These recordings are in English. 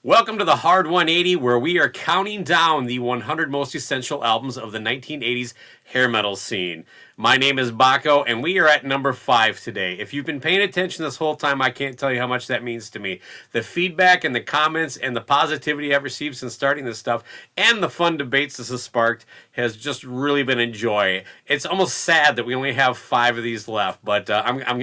Welcome to the Hard 180, where we are counting down the 100 most essential albums of the 1980s hair metal scene. My name is Baco, and we are at number 5 today. If you've been paying attention this whole time, I can't tell you how much that means to me. The feedback and the comments and the positivity I've received since starting this stuff, and the fun debates this has sparked, has just really been a joy. It's almost sad that we only have 5 of these left, but I'm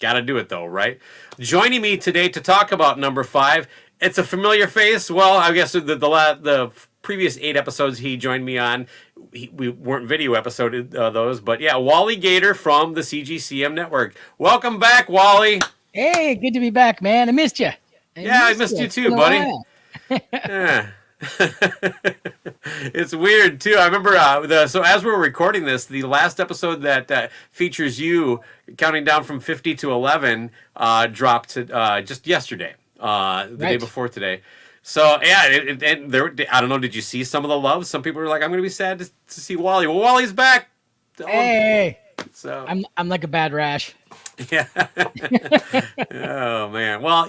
gotta do it though, right? Joining me today to talk about number 5. It's a familiar face. Well, I guess the previous 8 episodes he joined me on, we weren't video episode those, but yeah, Wallygator from the CGCM Network. Welcome back, Wally. Hey, good to be back, man. I missed you. I missed you too, buddy. Yeah. It's weird too. I remember so as we're recording this, the last episode that features you counting down from 50 to 11 dropped just yesterday. The day before today. So yeah, and there, I don't know. Did you see some of the love? Some people were like, "I'm going to be sad to see Wally." Well, Wally's back. Hey, so I'm like a bad rash. Yeah. Oh man. Well,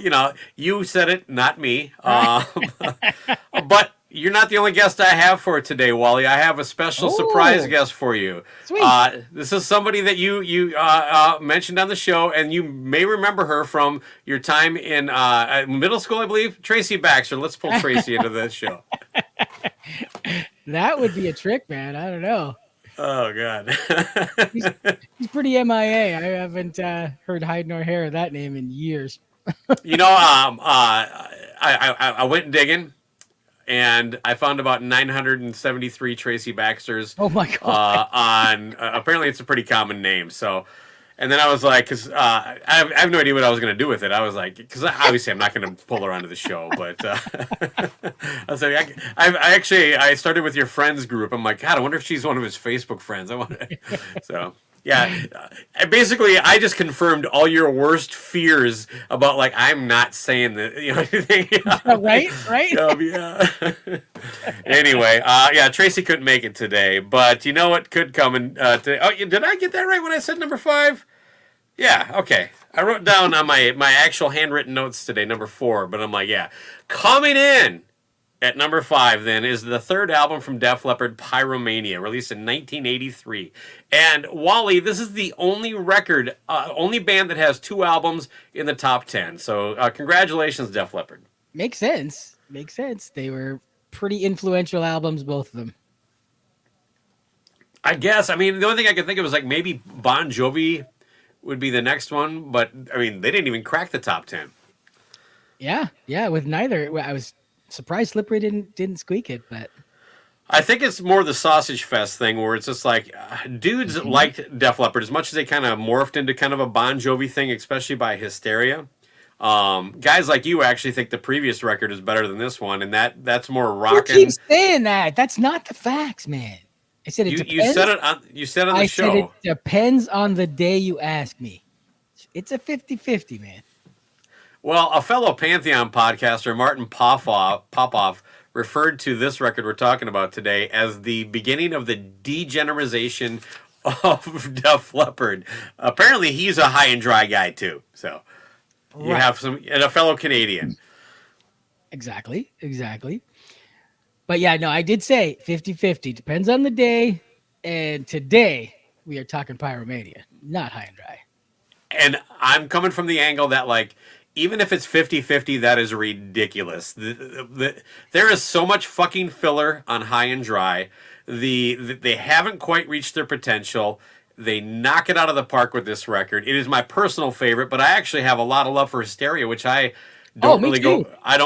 you said it, not me. But you're not the only guest I have for today, Wally. I have a special surprise guest for you. Sweet. This is somebody that you mentioned on the show, and you may remember her from your time in middle school, I believe. Tracy Baxter. Let's pull Tracy into this show. That would be a trick, man. I don't know. Oh God. He's pretty MIA. I haven't heard hide nor hair of that name in years. I went digging, and I found about 973 Tracy Baxters. Oh my God. On apparently it's a pretty common name. So, and then I was like, because I have no idea what I was going to do with it. I was like, because obviously I'm not going to pull her onto the show, but I was like, I started with your friends group. I'm like, God, I wonder if she's one of his Facebook friends. So. Yeah, basically, I just confirmed all your worst fears about, like, I'm not saying that, anything. Right. Yeah. Anyway, yeah, Tracy couldn't make it today, but you know what could come in today? Oh, did I get that right when I said number 5? Yeah, okay. I wrote down on my actual handwritten notes today, number 4, but I'm like, yeah. Coming in at number 5, then, is the third album from Def Leppard, Pyromania, released in 1983. And Wally, this is the only only band that has 2 albums in the top 10. So congratulations, Def Leppard. Makes sense. They were pretty influential albums, both of them. I guess. I mean, the only thing I could think of was like maybe Bon Jovi would be the next one. But, I mean, they didn't even crack the top 10. Yeah, with neither. I was surprised Slippery didn't squeak it, but I think it's more the Sausage Fest thing where it's just like dudes liked Def Leppard as much as they kind of morphed into kind of a Bon Jovi thing, especially by Hysteria. Guys like you actually think the previous record is better than this one, and that's more rockin'. You keep saying that. That's not the facts, man. I said it depends. You said on the show. I said it depends on the day you ask me. It's a 50-50, man. Well, a fellow Pantheon podcaster, Martin Popoff, referred to this record we're talking about today as the beginning of the degeneration of Def Leppard. Apparently, he's a high and dry guy, too. So, you have and a fellow Canadian. Exactly. But yeah, no, I did say 50-50. Depends on the day. And today, we are talking Pyromania, not high and dry. And I'm coming from the angle that, like, even if it's 50-50, that is ridiculous. There is so much fucking filler on High and Dry. They haven't quite reached their potential. They knock it out of the park with this record. It is my personal favorite, but I actually have a lot of love for Hysteria, which I don't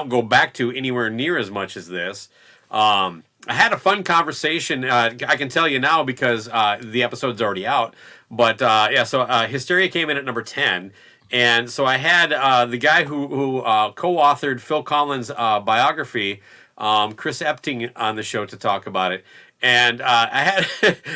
go back to anywhere near as much as this. I had a fun conversation. I can tell you now because the episode's already out. But so Hysteria came in at number 10. And so I had the guy who co-authored Phil Collins' biography, Chris Epting, on the show to talk about it. And I had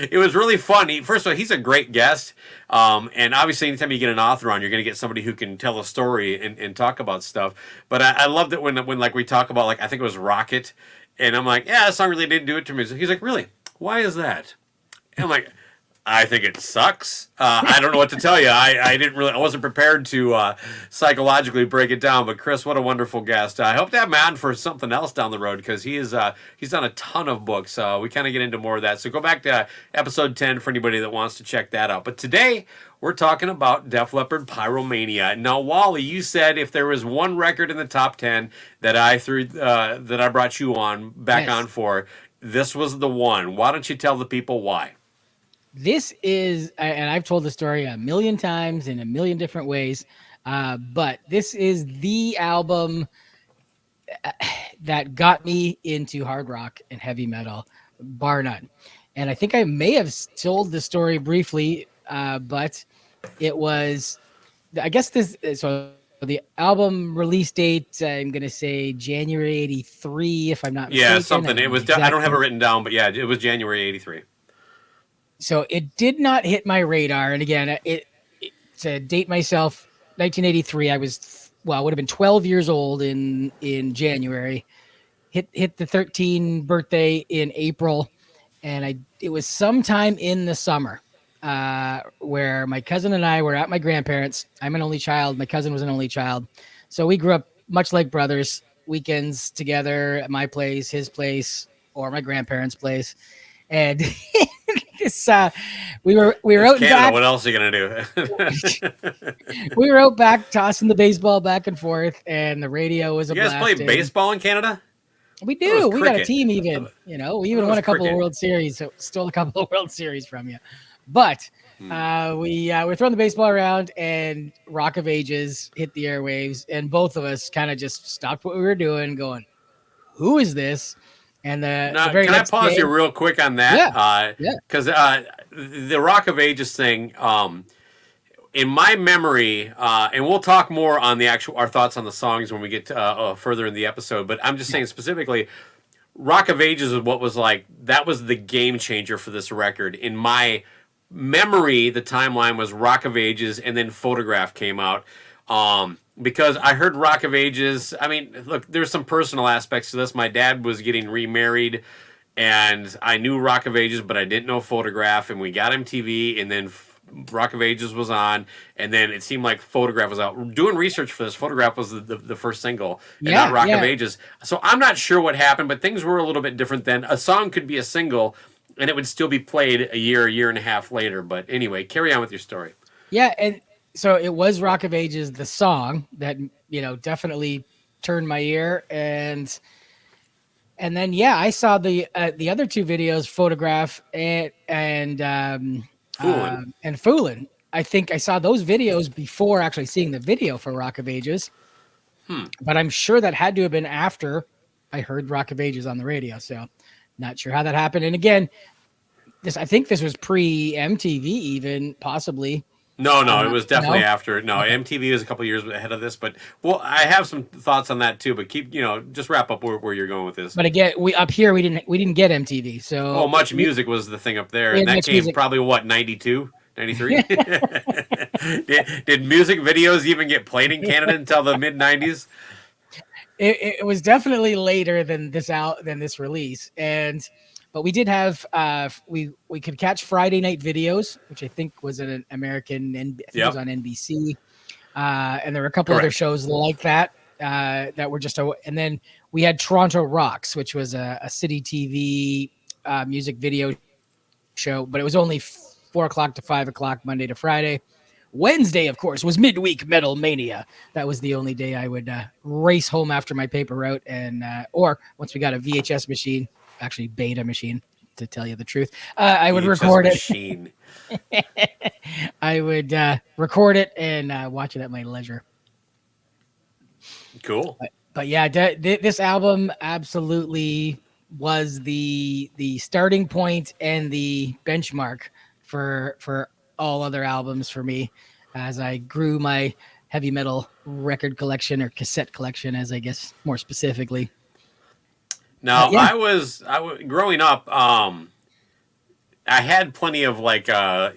it was really fun. First of all, he's a great guest. And obviously, anytime you get an author on, you're going to get somebody who can tell a story and talk about stuff. But I loved it when like we talk about, like, I think it was Rocket. And I'm like, yeah, that song really didn't do it to me. So he's like, really? Why is that? And I'm like, I think it sucks. I don't know what to tell you. I wasn't prepared to psychologically break it down. But Chris, what a wonderful guest. I hope to have Matt for something else down the road because he's done a ton of books. We kind of get into more of that. So go back to episode 10 for anybody that wants to check that out. But today we're talking about Def Leppard Pyromania. Now, Wally, you said if there was one record in the top 10 that I brought you on back on for, this was the one. Why don't you tell the people why? This is, and I've told the story a million times in a million different ways, but this is the album that got me into hard rock and heavy metal, bar none. And I think I may have told the story briefly, but it was, I guess so the album release date, I'm going to say January 83, if I'm not mistaken. Yeah, something. It was, I don't have it written down, but yeah, it was January 83. So it did not hit my radar. And again, to date myself, 1983, I would have been 12 years old in January, hit the 13 birthday in April. And it was sometime in the summer where my cousin and I were at my grandparents'. I'm an only child. My cousin was an only child. So we grew up much like brothers, weekends together at my place, his place, or my grandparents' place. And we were out Canada, back. what else are you gonna do? We were out back tossing the baseball back and forth, and the radio was a You guys play baseball in Canada? We do. We got a team even. We even won a couple cricket. of World Series. So stole a couple of World Series from you. But we were throwing the baseball around, and Rock of Ages hit the airwaves, and both of us kind of just stopped what we were doing, going, "Who is this?" And the very can I next pause day, you real quick on that? Yeah. Because the Rock of Ages thing, in my memory, and we'll talk more on our thoughts on the songs when we get further in the episode. But I'm just saying specifically, Rock of Ages is what was that was the game changer for this record. In my memory, the timeline was Rock of Ages, and then Photograph came out. Because I heard Rock of Ages. I mean, look, there's some personal aspects to this. My dad was getting remarried, and I knew Rock of Ages, but I didn't know Photograph, and we got MTV, and then Rock of Ages was on, and then it seemed like Photograph was out. Doing research for this, Photograph was the first single, and not Rock of Ages. So I'm not sure what happened, but things were a little bit different then. A song could be a single, and it would still be played a year and a half later. But anyway, carry on with your story. Yeah, and so it was Rock of Ages, the song that definitely turned my ear, and then I saw the other two videos, Photograph and Foolin'. I think I saw those videos before actually seeing the video for Rock of Ages, but I'm sure that had to have been after I heard Rock of Ages on the radio. So not sure how that happened. And again, I think this was pre MTV, even possibly. No, it was definitely after. No, MTV was a couple years ahead of this, but I have some thoughts on that too. But keep, just wrap up where you're going with this. But again, we didn't get MTV, so Much Music was the thing up there, and that came probably 92, 93. Did music videos even get played in Canada until the mid 90s? It was definitely later than this release, but we did have we could catch Friday night videos, which I think was an American, and I think it was on NBC, and there were a couple other shows like that that were just and then we had Toronto Rocks, which was a city TV music video show, but it was only 4 o'clock to 5 o'clock Monday to Friday. Wednesday, of course, was Midweek Metal Mania. That was the only day I would race home after my paper route, and or once we got a VHS machine. Actually, beta machine, to tell you the truth. I would record it. I would record it and watch it at my leisure. Cool. But yeah, this album absolutely was the starting point and the benchmark for all other albums for me as I grew my heavy metal record collection, or cassette collection, as I guess more specifically. Now, I was growing up. I had plenty of we could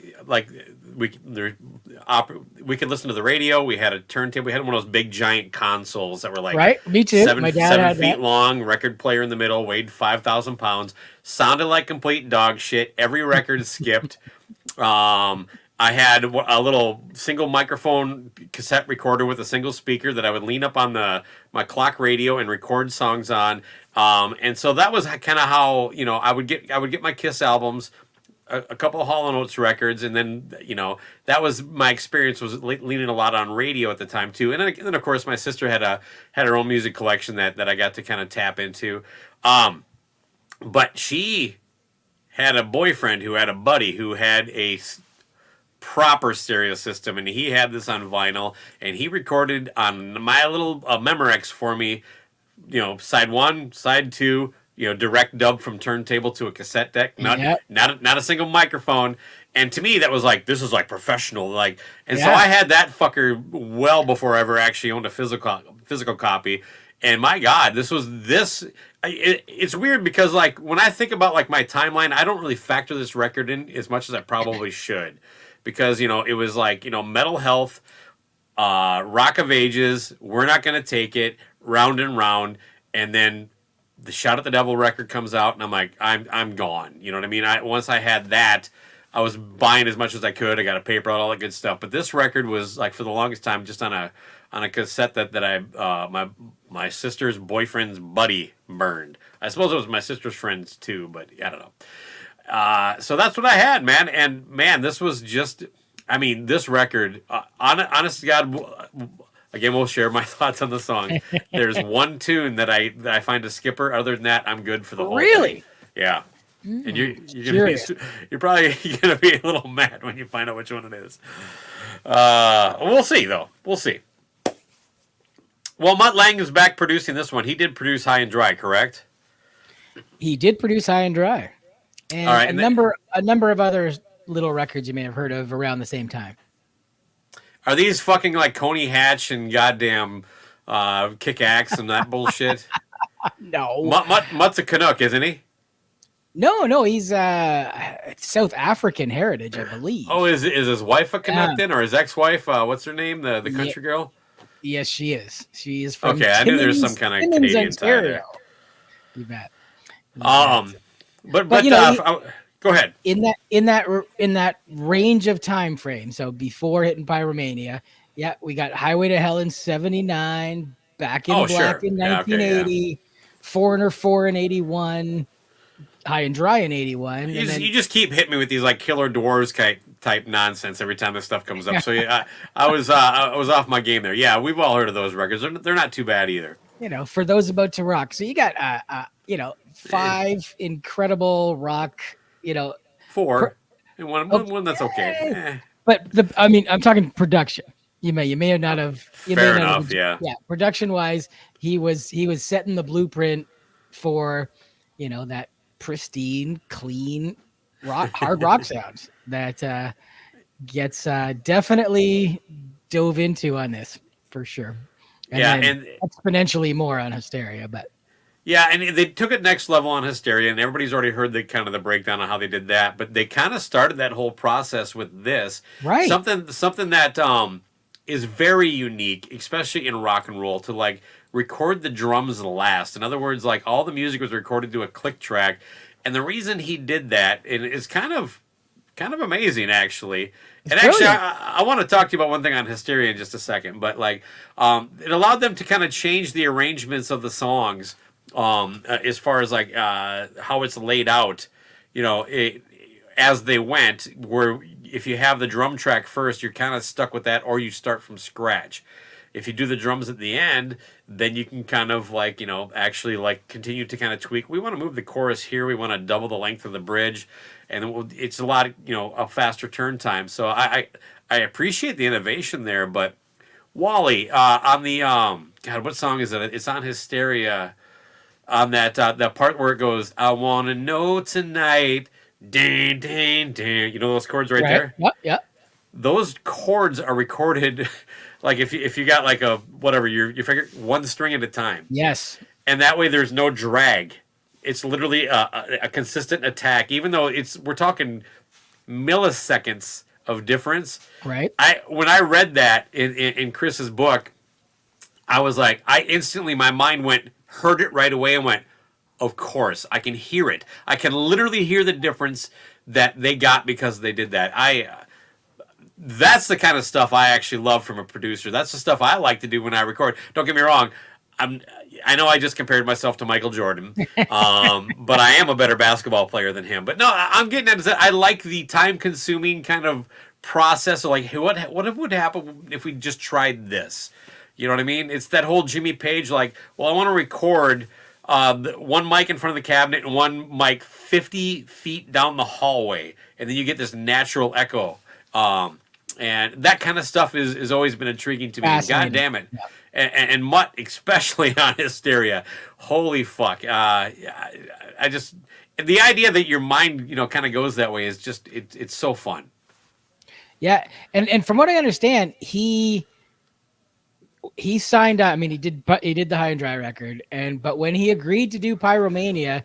listen to the radio. We had a turntable. We had one of those big giant consoles that were right. Me too. My dad had 7 feet long. Record player in the middle. Weighed 5,000 pounds. Sounded like complete dog shit. Every record skipped. I had a little single microphone cassette recorder with a single speaker that I would lean up on my clock radio and record songs on. And so that was kind of how I would get my Kiss albums, a couple of Hall and Oates records, and then that was my experience, was leaning a lot on radio at the time too. And then of course my sister had her own music collection that I got to kind of tap into. But she had a boyfriend who had a buddy who had a proper stereo system, and he had this on vinyl, and he recorded on my little Memorex for me, side one, side two, direct dub from turntable to a cassette deck, not a single microphone. And to me, that was like, this is like professional, like. And so I had that fucker well before I ever actually owned a physical copy. And my God, it's weird because like when I think about like my timeline, I don't really factor this record in as much as I probably should, because it was like Metal Health, Rock of Ages, We're Not Gonna Take It, Round and Round, and then the Shout at the Devil record comes out, and I'm like, I'm gone. You know what I mean? Once I had that, I was buying as much as I could. I got a paper out, all that good stuff. But this record was like, for the longest time, just on a cassette that I my sister's boyfriend's buddy burned. I suppose it was my sister's friends too, but I don't know. So that's what I had, man. And man, this was just, this record, honest to God, again, we'll share my thoughts on the song. There's one tune that I find a skipper. Other than that, I'm good for the whole thing. Yeah. And you're probably gonna be a little mad when you find out which one it is. We'll see though. We'll see. Well, Mutt Lange is back producing this one. He did produce High and Dry, correct? He did produce High and Dry, and all right, a number of other little records you may have heard of around the same time. Are these fucking like Coney Hatch and goddamn Kick Axe and that bullshit? No. Mutt's a Canuck, isn't he? No, he's South African heritage, I believe. Oh, is his wife a Canuck then, or his ex-wife? What's her name? The country girl? Yes, she is. She is from I knew there was some kind of Canadian tie there. You bet. But go ahead. In that range of time frame, so before hitting Pyromania, we got Highway to Hell in '79, Back in Black in 1980, Foreigner 4 in '81, High and Dry in '81. You just keep hitting me with these like Killer Dwarves type nonsense every time this stuff comes up. So I was off my game there. Yeah, we've all heard of those records. They're not too bad either. For those about to rock. So you got 5 incredible rock. 4 and one that's okay. But I'm talking production. You may not have. Fair enough. Yeah. Production wise, he was setting the blueprint for that pristine, clean hard rock sounds that gets definitely dove into on this for sure. And exponentially more on Hysteria, but. Yeah, and they took it next level on Hysteria, and everybody's already heard the breakdown on how they did that. But they kind of started that whole process with this, right? Something that is very unique, especially in rock and roll, to like record the drums last. In other words, like all the music was recorded to a click track, and the reason he did that is kind of amazing, actually. And actually, I want to talk to you about one thing on Hysteria in just a second. But like, it allowed them to kind of change the arrangements of the songs. As far as like how it's laid out, as they went, where if you have the drum track first, you're kind of stuck with that, or you start from scratch. If you do the drums at the end, then you can kind of like, actually like continue to kind of tweak. We want to move the chorus here. We want to double the length of the bridge, and it's a lot, a faster turn time. So I appreciate the innovation there. But Wally, on the God, what song is it? It's on Hysteria. On that part where it goes, I want to know tonight, ding, ding, ding. You know those chords right there? Yeah. Those chords are recorded, like if you got like a whatever, you figure one string at a time. Yes. And that way there's no drag. It's literally a consistent attack, even though we're talking milliseconds of difference. Right. When I read that in Chris's book, I was like, my mind heard it right away and went, Of course, I can hear it. I can literally hear the difference that they got because they did that. That's the kind of stuff I actually love from a producer. That's the stuff I like to do when I record. Don't get me wrong. I know I just compared myself to Michael Jordan, but I am a better basketball player than him. But no, I'm getting at that. I like the time-consuming kind of process of like, hey, what would happen if we just tried this? You know what I mean? It's that whole Jimmy Page, like, well, I want to record one mic in front of the cabinet and one mic 50 feet down the hallway, and then you get this natural echo. And that kind of stuff is always been intriguing to me. God damn it. Yeah. And Mutt, especially on Hysteria. Holy fuck. I just, the idea that your mind, kind of goes that way is just, it's so fun. Yeah. And from what I understand, he signed up. I mean, he did the High and Dry record, but when he agreed to do Pyromania,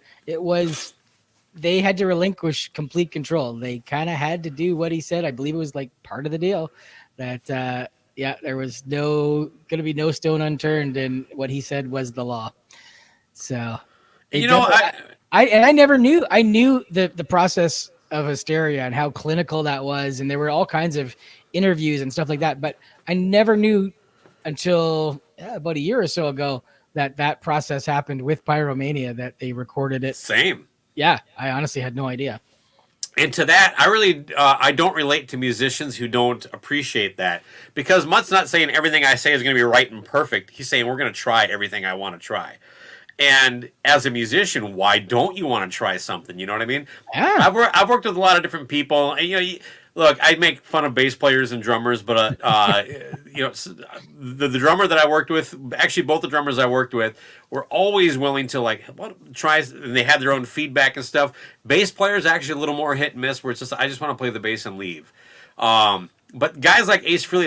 they had to relinquish complete control. They kind of had to do what he said. I believe it was like part of the deal that, there was going to be no stone unturned, and what he said was the law. So, I never knew. I knew the process of Hysteria and how clinical that was, and there were all kinds of interviews and stuff like that. But I never knew until about a year or so ago that process happened with Pyromania, that they recorded it. Same. Yeah, I honestly had no idea. And to that, I don't relate to musicians who don't appreciate that, because Mutt's not saying everything I say is going to be right and perfect. He's saying we're going to try everything I want to try. And as a musician, why don't you want to try something? You know what I mean? Yeah. I've worked with a lot of different people, and look, I make fun of bass players and drummers, but the drummer that I worked with, actually both the drummers I worked with, were always willing to try, and they had their own feedback and stuff. Bass players actually a little more hit and miss, where it's just, I just want to play the bass and leave. But guys like Ace Frehley,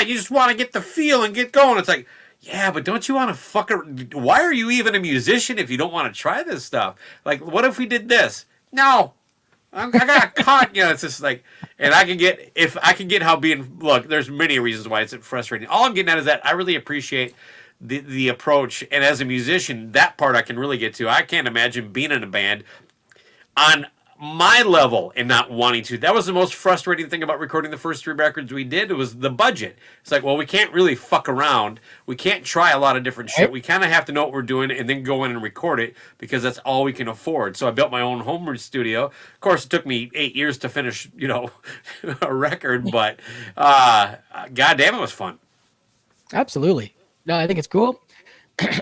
you just want to get the feel and get going. It's like, yeah, but don't you want to why are you even a musician if you don't want to try this stuff? Like, what if we did this? No. I got caught, it's just like, and I can get how look, there's many reasons why it's frustrating. All I'm getting at is that I really appreciate the approach, and as a musician, that part I can really get to. I can't imagine being in a band on my level and not wanting to. That was the most frustrating thing about recording the first 3 records we did. It was the budget. It's like, well, we can't really fuck around. We can't try a lot of different shit. We kind of have to know what we're doing and then go in and record it, because that's all we can afford. So I built my own home studio. Of course, it took me 8 years to finish, a record, but goddamn, it was fun. Absolutely. No, I think it's cool.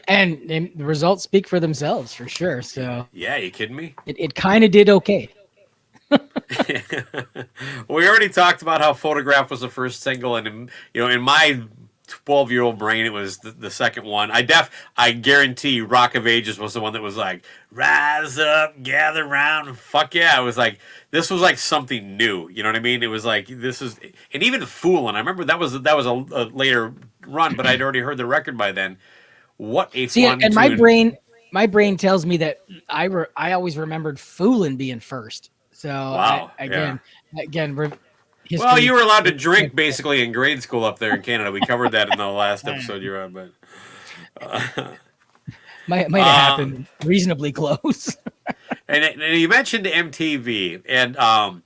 And the results speak for themselves, for sure. So yeah, you kidding me? It kind of did okay. We already talked about how Photograph was the first single, and in my 12-year-old brain, it was the second one. I guarantee Rock of Ages was the one that was like, rise up, gather round, fuck yeah. It was like, this was like something new. You know what I mean? It was like, and even Foolin', I remember that was a later run, but I'd already heard the record by then. What a fun and tune. my brain tells me that I always remembered Foolin' being first. So wow, again, history. Well, you were allowed to drink basically in grade school up there in Canada. We covered that in the last episode you're on, but might have happened reasonably close. and you mentioned MTV, and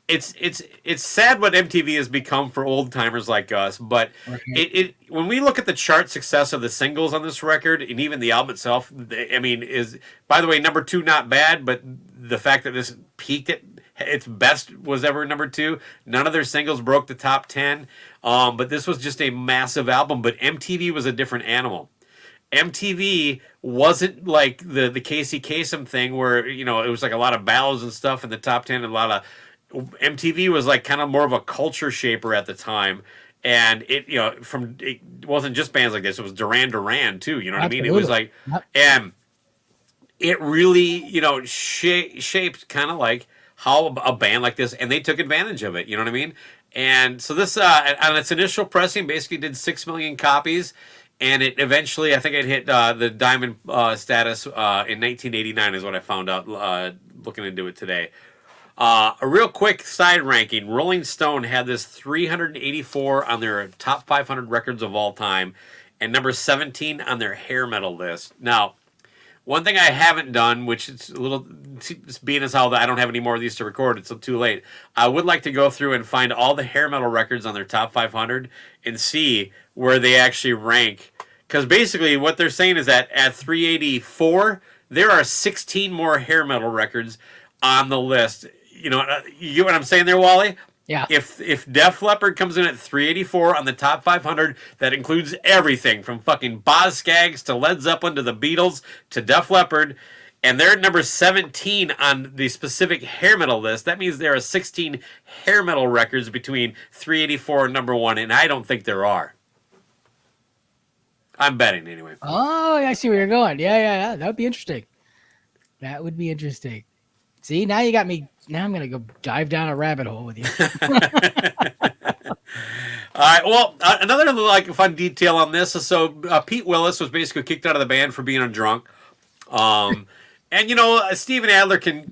it's sad what MTV has become for old timers like us. But it when we look at the chart success of the singles on this record and even the album itself, I mean, is, by the way, number 2 not bad, but the fact that this peaked at its best was ever number 2. None of their singles broke the top 10, but this was just a massive album. But MTV was a different animal. MTV wasn't like the Casey Kasem thing where it was like a lot of ballads and stuff in the top 10, and a lot of MTV was like kind of more of a culture shaper at the time, and it wasn't just bands like this. It was Duran Duran too. You know what Absolutely. I mean? It was like, and it really shaped kind of like how a band like this, and they took advantage of it. You know what I mean? And so this on its initial pressing basically did 6 million copies, and it eventually, I think it hit the diamond status in 1989 is what I found out looking into it today. A real quick side ranking, Rolling Stone had this 384 on their top 500 records of all time, and number 17 on their hair metal list. Now, One thing I haven't done, which is a little, being as how I don't have any more of these to record, it's too late. I would like to go through and find all the hair metal records on their top 500 and see where they actually rank. Because basically, what they're saying is that at 384, there are 16 more hair metal records on the list. You know, you get what I'm saying there, Wally? Yeah. If Def Leppard comes in at 384 on the top 500, that includes everything from fucking Boz Scaggs to Led Zeppelin to the Beatles to Def Leppard, and they're at number 17 on the specific hair metal list, that means there are 16 hair metal records between 384 and number 1, and I don't think there are. I'm betting anyway. Oh, I see where you're going. Yeah. That would be interesting. That would be interesting. See, now you got me. Now I'm going to go dive down a rabbit hole with you. All right. Well, another like fun detail on this is Pete Willis was basically kicked out of the band for being a drunk. And Steven Adler can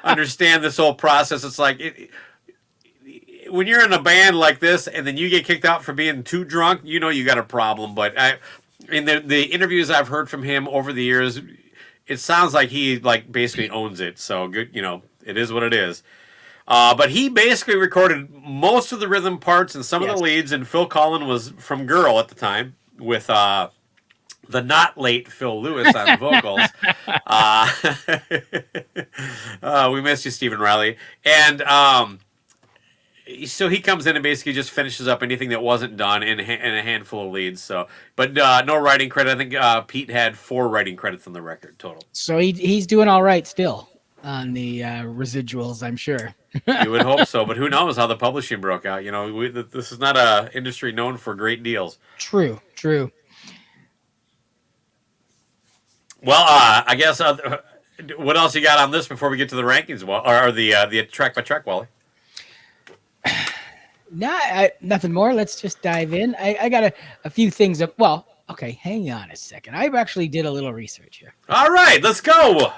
understand this whole process. It's like when you're in a band like this and then you get kicked out for being too drunk, you got a problem. But in the interviews I've heard from him over the years, it sounds like he basically owns it. So good, it is what it is. But he basically recorded most of the rhythm parts and some of the leads, and Phil Collen was from Girl at the time with the not late Phil Lewis on vocals. We missed you, Stephen Riley. And so he comes in and basically just finishes up anything that wasn't done in a handful of leads. So, but no writing credit. I think Pete had 4 writing credits on the record total. So he's doing all right still on the residuals, I'm sure. You would hope so, but who knows how the publishing broke out? This is not a industry known for great deals. True. Well, I guess what else you got on this before we get to the rankings, or the track by track, Wally? Nothing more. Let's just dive in. I got a few things. Okay, hang on a second. I actually did a little research here. All right, let's go.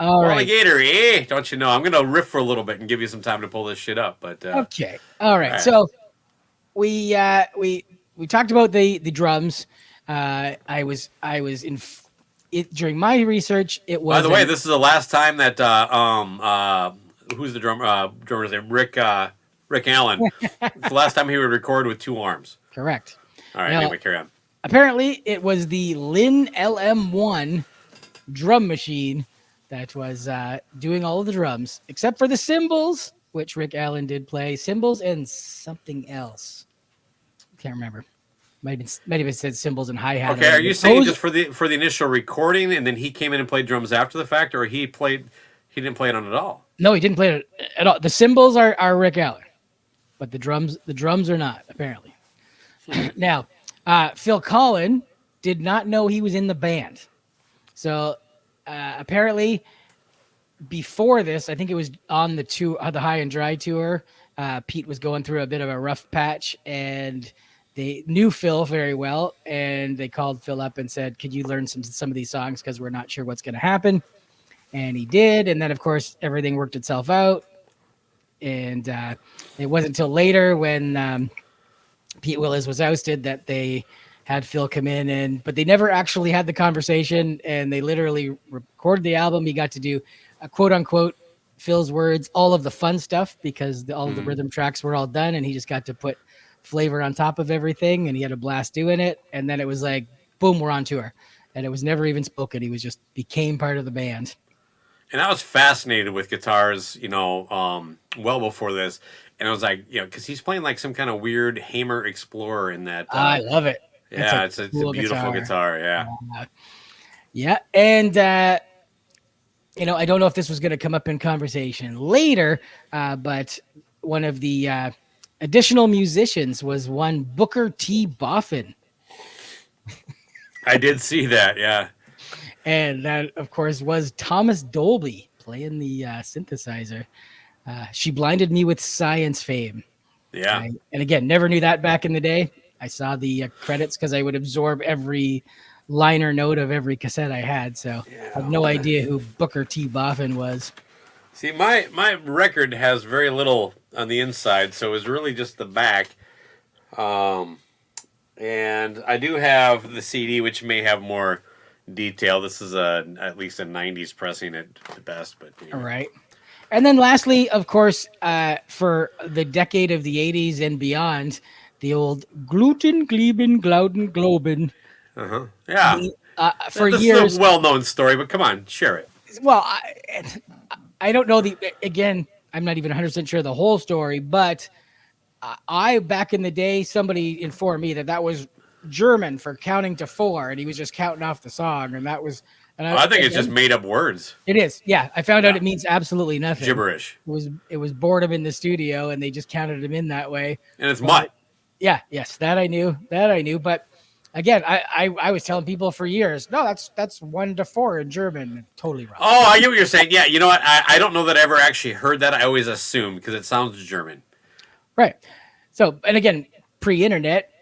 All right. Wallygator, don't you know? I'm going to riff for a little bit and give you some time to pull this shit up. But okay. All right. So we talked about the drums. I was during my research. It was. By the way, this is the last time that who's the drummer's name? Rick Allen. It's the last time he would record with 2 arms. Correct. All right, anyway, carry on. Apparently, it was the Lin LM1 drum machine that was doing all of the drums, except for the cymbals, which Rick Allen did play. Cymbals and something else. Can't remember. Might have said cymbals and hi-hat. Okay, are you saying just for the initial recording, and then he came in and played drums after the fact, or he didn't play it on it at all? No, he didn't play it at all. The cymbals are Rick Allen, but the drums are not, apparently. Now, Phil Collen did not know he was in the band. So apparently before this, I think it was on the High and Dry tour, Pete was going through a bit of a rough patch, and they knew Phil very well, and they called Phil up and said, could you learn some of these songs, because we're not sure what's going to happen. And he did, and then, of course, everything worked itself out. And it wasn't until later when Pete Willis was ousted that they had Phil come in, but they never actually had the conversation, and they literally recorded the album. He got to do a quote-unquote, Phil's words, all of the fun stuff, because all of the rhythm tracks were all done, and he just got to put flavor on top of everything, and he had a blast doing it. And then it was like, boom, we're on tour. And it was never even spoken. He was just became part of the band. And I was fascinated with guitars, well before this. And I was like, because he's playing like some kind of weird Hamer Explorer in that. I love it. Yeah, it's a beautiful guitar. Yeah. Yeah. And, I don't know if this was going to come up in conversation later, but one of the additional musicians was one Booker T. Boffin. I did see that, yeah. And that, of course, was Thomas Dolby playing the synthesizer. She blinded me with science fame. Yeah. And again, never knew that back in the day. I saw the credits because I would absorb every liner note of every cassette I had. So I have no idea who Booker T. Boffin was. See, my record has very little on the inside, so it was really just the back. And I do have the CD, which may have more detail. This is at least a '90s pressing at the best, but All anyway. right. And then lastly, of course, for the decade of the 80s and beyond, the old gluten, gleben, glauden, globen. Yeah, For this is a years, well-known story, but come on, share it. well, I don't know again, I'm not even 100% sure the whole story, but back in the day, somebody informed me that was German for counting to four, and he was just counting off the song, and that was, I think it's just again, made up words. it is. Yeah, I found out Yeah, it means absolutely nothing. gibberish, It was boredom in the studio, and they just counted him in that way. and it's But mutt. yeah, yes, that I knew. That I knew. But again, I was telling people for years, no, that's 1 to 4 in German. Totally wrong. Oh, I get what you're saying. Yeah, you know what? I don't know that I ever actually heard that. I always assumed because it sounds German. Right. So, and again, pre-internet,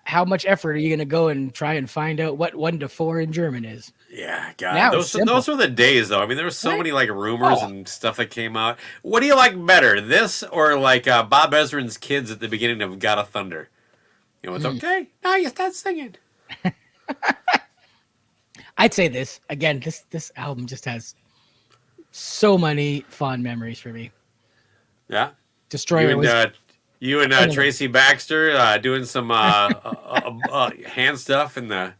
how much effort are you going to go and try and find out what 1 to 4 in German is? Yeah, God, Now it's those simple. were the days, though. I mean, there were so Right? many like rumors Oh, and stuff that came out. What do you like better, this or like Bob Ezrin's kids at the beginning of God of Thunder? You know, it's okay. Now you start singing. I'd say this again. This album just has so many fond memories for me. Yeah, Destroyer was you and Tracy Baxter doing some hand stuff in the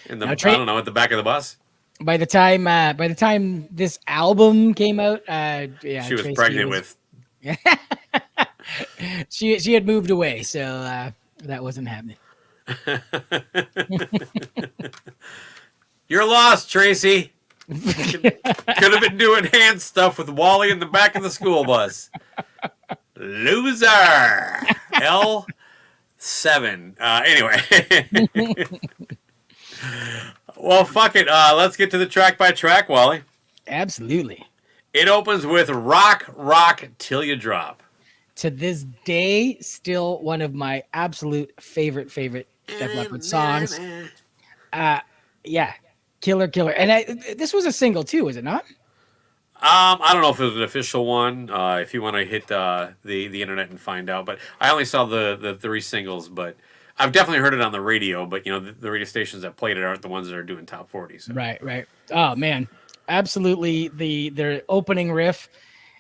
now I don't know, at the back of the bus. by the time this album came out, yeah, She was Tracy pregnant with. she had moved away, so that wasn't happening. You're lost, Tracy. Could have been doing hand stuff with Wally in the back of the school bus. Loser. L7. Anyway. Well, fuck it. Let's get to the track by track, Wally. Absolutely. It opens with Rock, Rock Till You Drop. To this day, still one of my absolute favorite Def Leppard songs. Yeah, killer. And this was a single too, is it not? I don't know if it was an official one. If you want to hit the internet and find out, but I only saw the 3 singles. But I've definitely heard it on the radio. But you know, the radio stations that played it aren't the ones that are doing top 40. So. Right. Oh man, absolutely. Their opening riff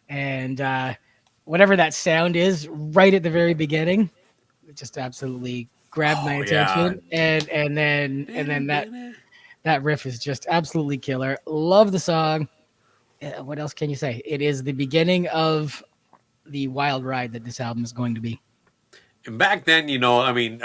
and whatever that sound is right at the very beginning, it just absolutely grabbed my attention. Yeah. And then that riff is just absolutely killer. Love the song. What else can you say? It is the beginning of the wild ride that this album is going to be. And back then, you know, I mean,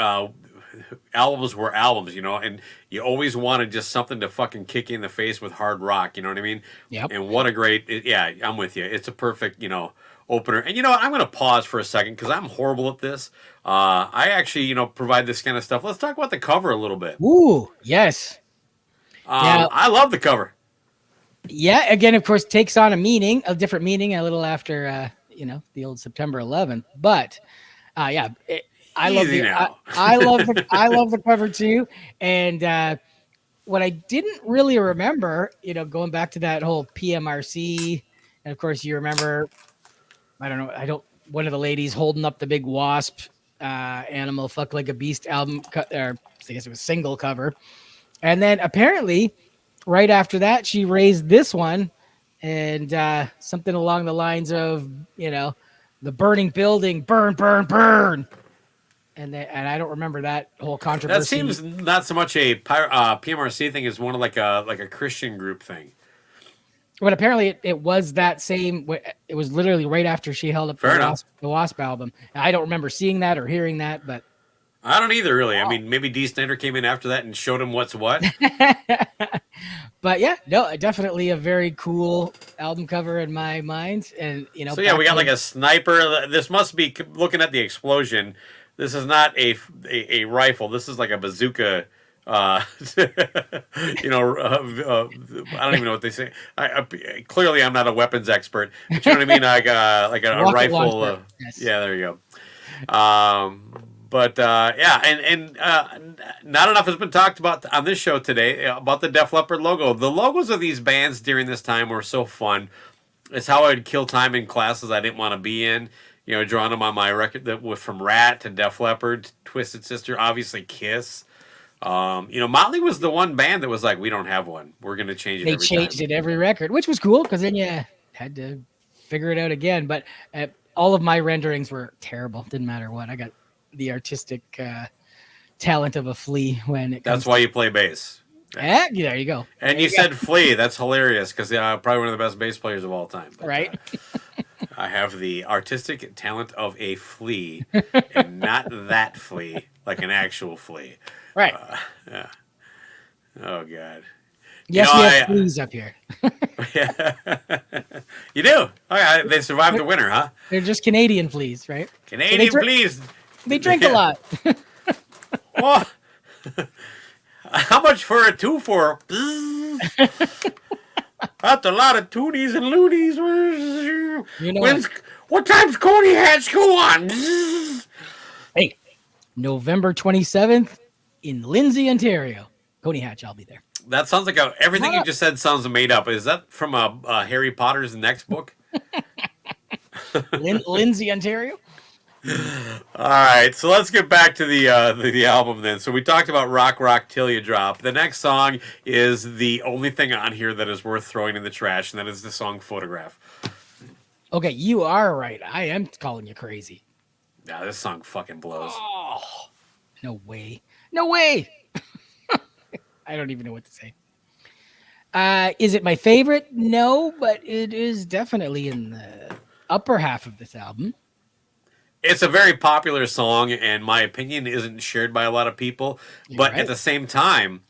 albums were albums, you know, and you always wanted just something to fucking kick you in the face with hard rock, you know what I mean? Yep. And what a great, yeah, I'm with you. It's a perfect, you know, opener. And you know what? I'm going to pause for a second because I'm horrible at this. I actually, you know, provide this kind of stuff. Let's talk about the cover a little bit. Ooh, yes. I love the cover. Yeah, again, of course, takes on a different meaning a little after, the old September 11th. But yeah, I love I love the cover too. And what I didn't really remember, you know, going back to that whole PMRC, and of course you remember, one of the ladies holding up the big wasp, Animal Fuck Like a Beast album, or I guess it was single cover. And then apparently right after that, she raised this one and something along the lines of, you know, the burning building, burn, burn, burn. And I don't remember that whole controversy. That seems not so much a PMRC thing as one of like a Christian group thing. But apparently it was that same. It was literally right after she held up the Wasp album. I don't remember seeing that or hearing that, but I don't either, really. I mean, maybe Dee Snider came in after that and showed him what's what. But yeah, no, definitely a very cool album cover in my mind. And you know, so yeah, we got like a sniper. This must be, looking at the explosion, this is not a rifle. This is like a bazooka. You know, I don't even know what they say. Clearly, I'm not a weapons expert. But you know what I mean? Like a rifle. Yes. Yeah, there you go. But yeah, and not enough has been talked about on this show today about the Def Leppard logo. The logos of these bands during this time were so fun. It's how I'd kill time in classes I didn't want to be in. You know, drawing them on my record that was from Rat to Def Leppard, Twisted Sister, obviously Kiss. Motley was the one band that was like, we don't have one. We're going to change it They every time. changed it every record, which was cool because then you had to figure it out again. But all of my renderings were terrible. Didn't matter what. I got the artistic talent of a flea when it comes. That's why you play bass. Yeah, there you go. And you said flea. That's hilarious because probably one of the best bass players of all time. But, right. I have the artistic talent of a flea, and not that flea, like an actual flea. Right. Yeah. Oh God. Yes, we have fleas up here. Yeah. You do. Oh, they survived the winter, huh? They're just Canadian fleas, right? Canadian fleas. They drink a lot. Oh. How much for a 2-4? That's a lot of toonies and loonies. What time's Coney Hat school on? Hey, November 27th in Lindsay, Ontario. Coney Hatch, I'll be there. That sounds like everything you just said sounds made up. Is that from Harry Potter's next book? Lindsay, Ontario? All right, so let's get back to the album then. So we talked about Rock Till You Drop. The next song is the only thing on here that is worth throwing in the trash, and that is the song Photograph. Okay, you are right. I am calling you crazy. Yeah, this song fucking blows. Oh, no way. No way. I don't even know what to say. Is it my favorite? No, but it is definitely in the upper half of this album. It's a very popular song, and my opinion isn't shared by a lot of people. But at the same time,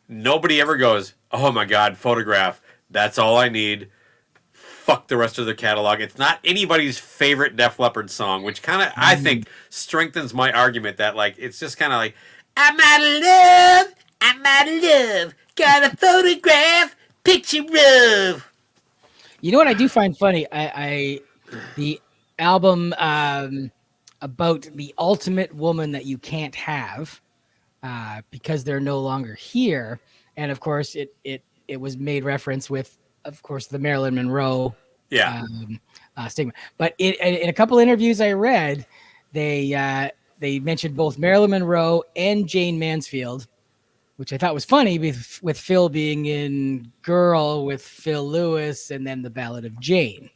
nobody ever goes, oh my God, Photograph, that's all I need. Fuck the rest of their catalog. It's not anybody's favorite Def Leppard song, which kind of, I think, strengthens my argument that, like, it's just kind of like, I'm out of love, got a photograph, picture of. You know what I do find funny? The album about the ultimate woman that you can't have because they're no longer here, and of course it was made reference with, of course, the Marilyn Monroe stigma. But in a couple interviews I read, they mentioned both Marilyn Monroe and Jane Mansfield, which I thought was funny with Phil being in Girl with Phil Lewis and then the Ballad of Jane.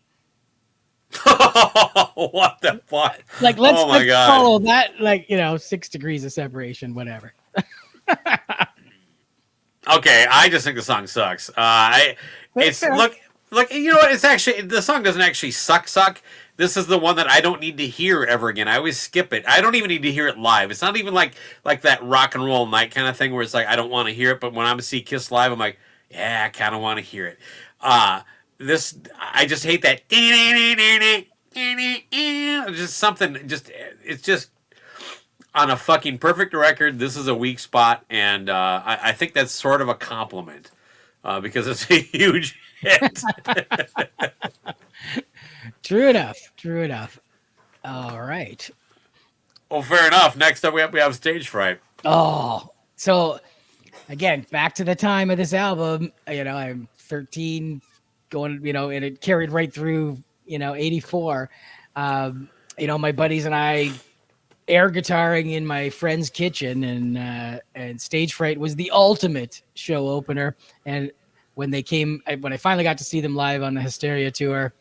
What the fuck? Like, let's follow that, 6 degrees of separation, whatever. Okay, I just think the song sucks. Look, you know what? It's actually, the song doesn't actually suck. This is the one that I don't need to hear ever again. I always skip it. I don't even need to hear it live. It's not even like that Rock and Roll Night kind of thing where it's like I don't want to hear it, but when I'm see Kiss live, I'm like, yeah, I kind of want to hear it. This, I just hate that. Just something. It's just on a fucking perfect record. This is a weak spot, and I think that's sort of a compliment because it's a huge hit. True enough. All right. Well, fair enough. Next up, we have Stage Fright. Oh, so again, back to the time of this album. I'm 13, going, and it carried right through, 84. My buddies and I air guitaring in my friend's kitchen, and Stage Fright was the ultimate show opener. And when I finally got to see them live on the Hysteria tour,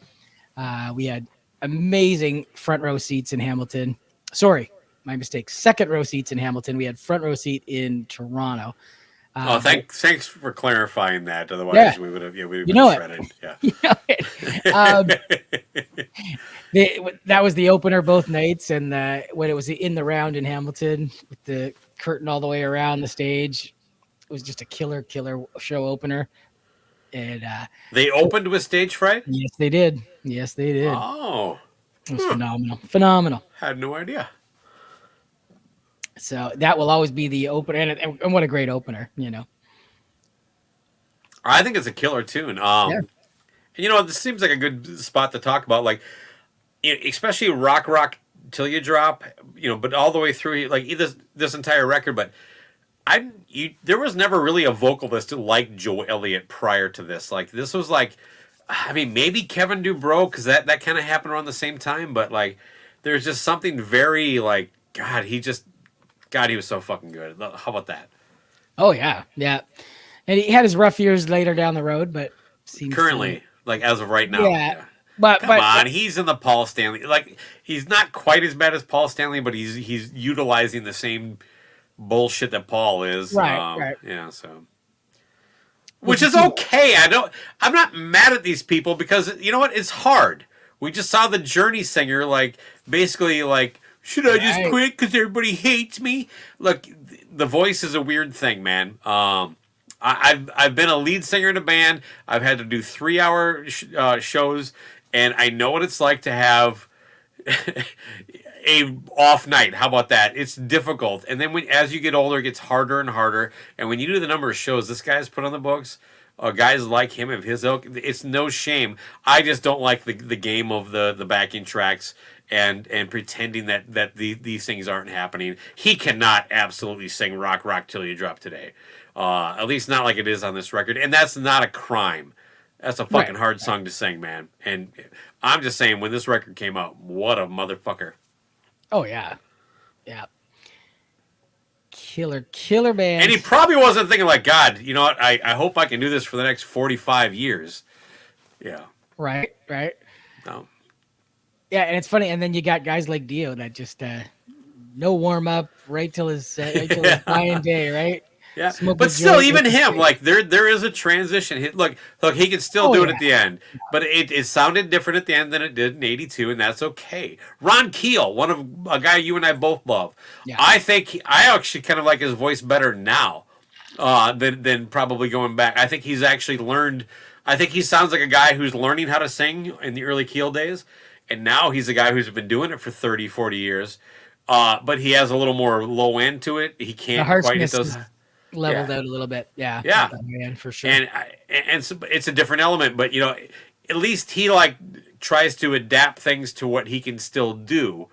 we had amazing front row seats in Hamilton. Sorry, my mistake. Second row seats in Hamilton. We had front row seat in Toronto. Thanks for clarifying that. Otherwise, we would have been shredded. That was the opener both nights, and when it was in the round in Hamilton with the curtain all the way around the stage, it was just a killer show opener. And they opened with Stage Fright? Yes, they did. Oh, it was phenomenal. Had no idea. So that will always be the opener, and what a great opener, I think it's a killer tune. And this seems like a good spot to talk about, like, especially Rock Till You Drop, but all the way through, like, this entire record. But there was never really a vocalist like Joe Elliott prior to this. Like, this was like, I mean, maybe Kevin Dubrow, because that kind of happened around the same time. But, like, there's just something very, like, God, he was so fucking good. How about that? Oh yeah, yeah. And he had his rough years later down the road, but seems to Currently, like as of right now, yeah. yeah. But Come but on, he's in the Paul Stanley. Like he's not quite as bad as Paul Stanley, but he's utilizing the same bullshit that Paul is. right. Yeah, so Which which is is okay. I'm not mad at these people because you know what? It's hard. We just saw the Journey singer like basically like should I just right. quit because everybody hates me? Look, the voice is a weird thing, man. I've been a lead singer in a band. I've had to do 3 hour shows, and I know what it's like to have a off night. How about that? It's difficult, and then as you get older, it gets harder and harder. And when you do the number of shows this guy's put on the books, guys like him of his ilk, it's no shame. I just don't like the game of the backing tracks and pretending that these things aren't happening. He cannot absolutely sing rock till you drop today. At least not like it is on this record, and that's not a crime. That's a fucking hard song to sing, man. And I'm just saying, when this record came out, what a motherfucker. Oh yeah, yeah. Killer band. And he probably wasn't thinking like, God, you know what? I hope I can do this for the next 45 years. Yeah. Right. No. Yeah, and it's funny. And then you got guys like Dio that just no warm up right till his dying day, right? Yeah, Smoke but a still, joint even with the him, street. like there is a transition. Look, he can still do it yeah. at the end, but it sounded different at the end than it did in '82, and that's okay. Ron Keel, a guy you and I both love. Yeah. I think I actually kind of like his voice better now than probably going back. I think he's actually learned. I think he sounds like a guy who's learning how to sing in the early Keel days, and now he's a guy who's been doing it for 30, 40 years. But he has a little more low end to it. He can't quite hit those. Leveled out a little bit, yeah, man, for sure. And so it's a different element, but you know, at least he like tries to adapt things to what he can still do.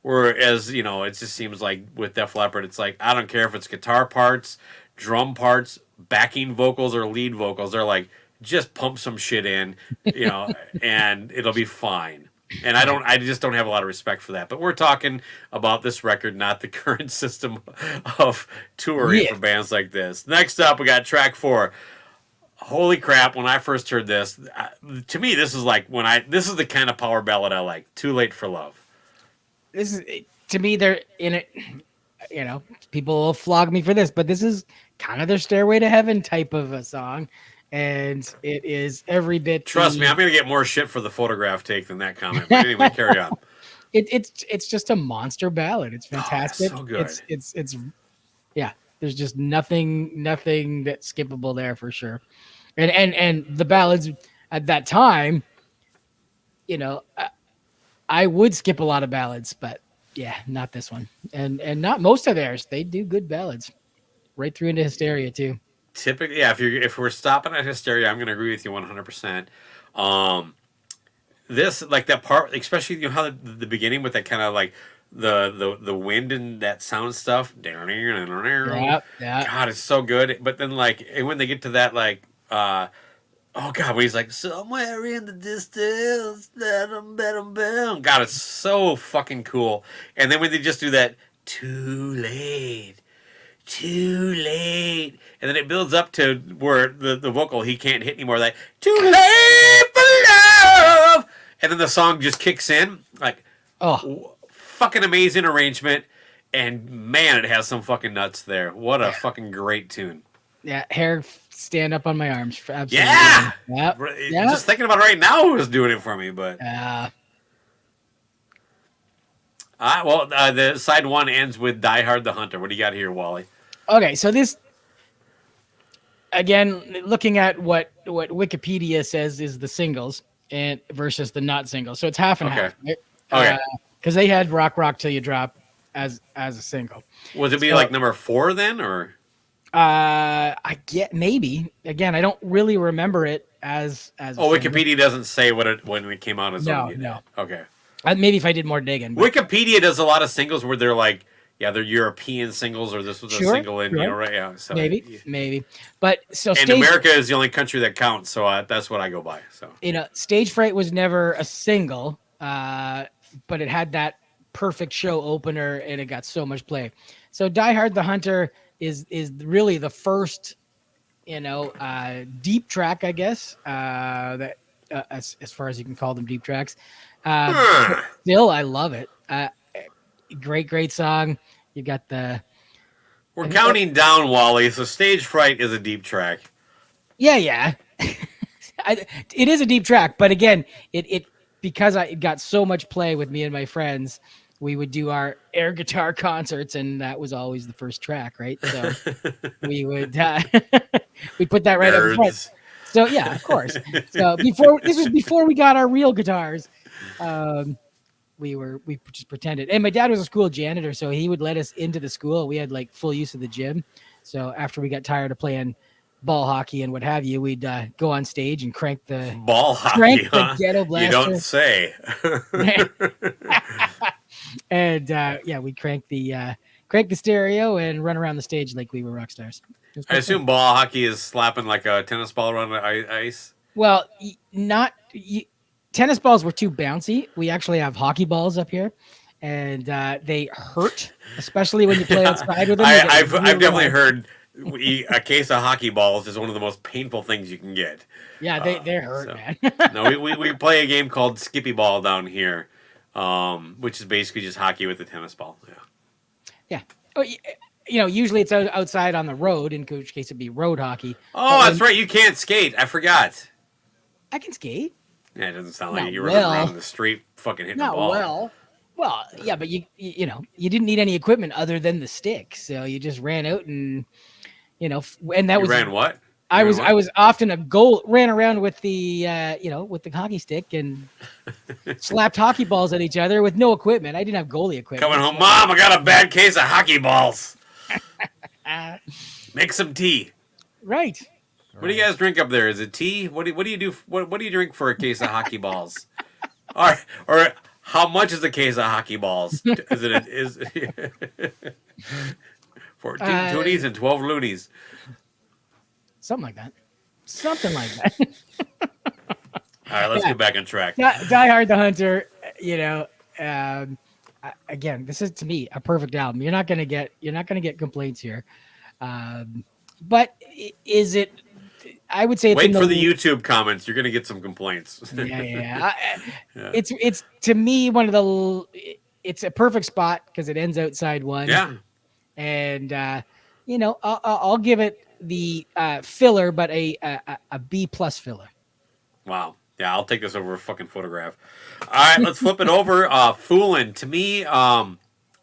Whereas you know, it just seems like with Def Leppard, it's like I don't care if it's guitar parts, drum parts, backing vocals, or lead vocals. They're like just pump some shit in, you know, and it'll be fine. And I just don't have a lot of respect for that. But we're talking about this record, not the current system of touring for bands like this. Next up, we got track 4. Holy crap! When I first heard this, to me, this is like this is the kind of power ballad I like. Too Late for Love. This is to me, they're in it. You know, people will flog me for this, but this is kind of their Stairway to Heaven type of a song. And it is every bit. Trust me, I'm going to get more shit for the photograph take than that comment. But anyway, carry on. It's just a monster ballad. It's fantastic. Oh, so good. It's yeah. There's just nothing that's skippable there for sure. And the ballads at that time, you know, I would skip a lot of ballads, but yeah, not this one, and not most of theirs. They do good ballads, right through into Hysteria too. Typically, yeah. If we're stopping at Hysteria, I'm going to agree with you 100%. This like that part, especially you know how the beginning with that kind of like the wind and that sound stuff. Yeah. God, it's so good. But then like when they get to that like oh God, when he's like somewhere in the distance, God, it's so fucking cool. And then when they just do that, too late. And then it builds up to where the vocal, he can't hit anymore. Like, too late for love. And then the song just kicks in. Like, fucking amazing arrangement. And man, it has some fucking nuts there. What a fucking great tune. Yeah, hair stand up on my arms. Absolutely. Yeah. Yep. Just thinking about it right now was doing it for me. But the side 1 ends with Die Hard the Hunter. What do you got here, Wally? Okay, so this again, looking at what Wikipedia says is the singles and versus the not singles. So it's half and half. Right? Okay. Because they had Rock Till You Drop as a single. Was it be like number 4 then, or? I get maybe. Again, I don't really remember it as. Wikipedia doesn't say when it came out as. No. Okay. Maybe if I did more digging. But. Wikipedia does a lot of singles where they're like, yeah, they're European singles, or this was a single in, you know, right? Yeah, so maybe. But so and America is the only country that counts, so that's what I go by. So you know, Stage Fright was never a single, but it had that perfect show opener, and it got so much play. So Die Hard the Hunter is really the first, deep track, I guess, that as far as you can call them deep tracks. But Huh. still, I love it. Great song. You got the We're and counting down, Wally. So Stage Fright is a deep track. yeah. It is a deep track, but again, it because it got so much play with me and my friends. We would do our air guitar concerts, and that was always the first track, right? So we would we put that right up front. Nerds. So yeah, of course. So this was before we got our real guitars. Um, we just pretended. And my dad was a school janitor, so he would let us into the school. We had like full use of the gym. So after we got tired of playing ball hockey and what have you, we'd go on stage and crank the Ball hockey, the huh? ghetto You don't blaster. say. And we'd crank the stereo and run around the stage like we were rock stars. It was I quite fun. assume ball hockey is slapping like a tennis ball around the ice. Well, tennis balls were too bouncy. We actually have hockey balls up here, and they hurt, especially when you play outside with them. I've definitely heard a case of hockey balls is one of the most painful things you can get. Yeah, they hurt, so- man. No, we play a game called Skippy Ball down here, which is basically just hockey with a tennis ball. Yeah. Yeah. Oh, usually it's outside on the road, in which case it'd be road hockey. Oh, that's right. You can't skate. I forgot. I can skate. Yeah, it doesn't sound like Not you running well. around the street fucking hitting a Not ball. well. Well, yeah, but you didn't need any equipment other than the stick, so you just ran out and and that You was ran what? I You was ran I what? was often ran around with the with the hockey stick and slapped hockey balls at each other with no equipment. I didn't have goalie equipment. Coming home, Mom, I got a bad case of hockey balls. Uh, Make some tea. right. What do you guys drink up there? Is it tea? What do you do? What do you drink for a case of hockey balls? Or how much is a case of hockey balls? Is it 14 toonies and 12 loonies? Something like that. Something like that. All right, let's get back on track. Die Hard the Hunter, again, this is to me a perfect album. You're not gonna get complaints here. But is it? I would say it's Wait for the YouTube comments. You're gonna get some complaints. Yeah. Yeah. It's to me one of the. It's a perfect spot because it ends outside one. Yeah. And I'll give it the filler, but a B+ filler. Wow. Yeah, I'll take this over a fucking photograph. All right, let's flip it over. Foolin'. To me, well,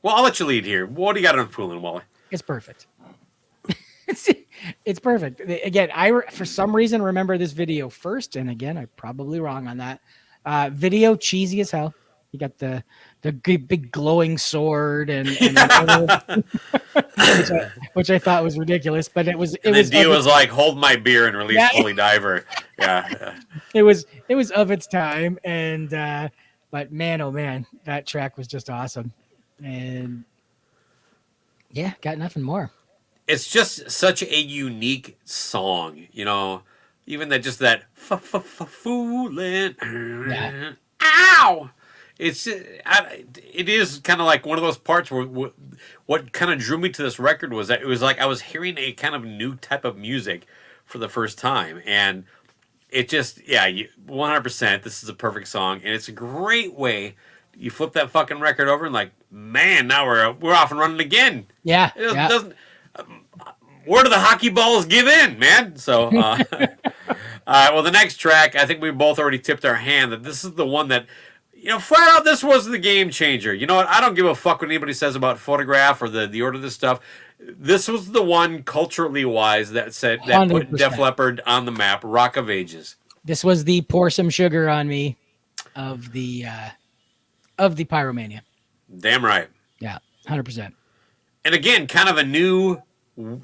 I'll let you lead here. What do you got on Foolin', Wally? It's perfect. It's perfect. Again, for some reason remember this video first, and again, I'm probably wrong on that. Video cheesy as hell. You got the big glowing sword and which I thought was ridiculous, but it was. And then Dio was like, "Hold my beer" and release Holy Diver. Yeah. It was of its time, and but man, oh man, that track was just awesome, and yeah, got nothing more. It's just such a unique song, even that foolin'. Yeah. Ow! It is kind of like one of those parts where what kind of drew me to this record was that it was like I was hearing a kind of new type of music for the first time, and it just 100%. This is a perfect song, and it's a great way. You flip that fucking record over and like, man, now we're off and running again. Yeah, It doesn't. Where do the hockey balls give in, man? So, all right. Well, the next track, I think we both already tipped our hand that this is the one that, flat out, this was the game changer. You know what? I don't give a fuck what anybody says about Photograph or the order of this stuff. This was the one culturally wise that put 100%. Def Leppard on the map. Rock of Ages. This was the pour some sugar on me of the Pyromania. Damn right. Yeah, 100%. And again, kind of a new,